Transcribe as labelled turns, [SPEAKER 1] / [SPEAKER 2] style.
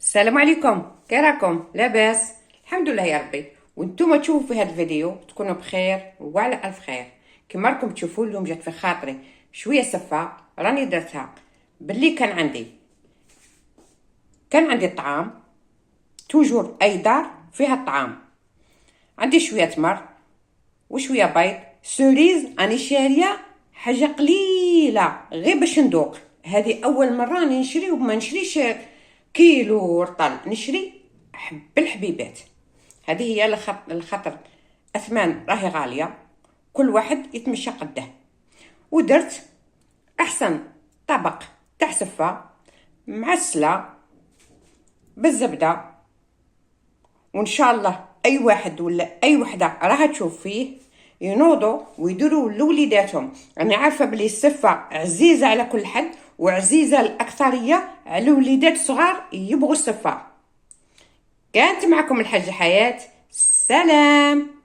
[SPEAKER 1] السلام عليكم، كي راكم؟ لاباس؟ الحمد لله يا ربي. وانتم تشوفوا في هذا الفيديو تكونوا بخير وعلى الف خير. كما راكم تشوفوا اليوم جات في خاطري شويه سفه راني درتها باللي كان عندي الطعام. توجور اي دار فيها الطعام. عندي شويه تمر وشويه بيض سوريز، اني شاريه حاجه قليله غير باش ندوق. هذه اول مره راني نشري وما نشريش كيلو رطل، نشري بالحبيبات. هذه هي الخطر اثمان راهي غاليه، كل واحد يتمشى قده. ودرت احسن طبق تاع سفه معسله بالزبده، وان شاء الله اي واحد ولا اي وحده راها تشوف فيه ينوضوا ويديروا لوليداتهم. انا عارفه بلي السفه عزيزه على كل حد وعزيزه الاكثريه على وليدات صغار يبغوا السفه. كانت معكم الحاجه حياه، سلام.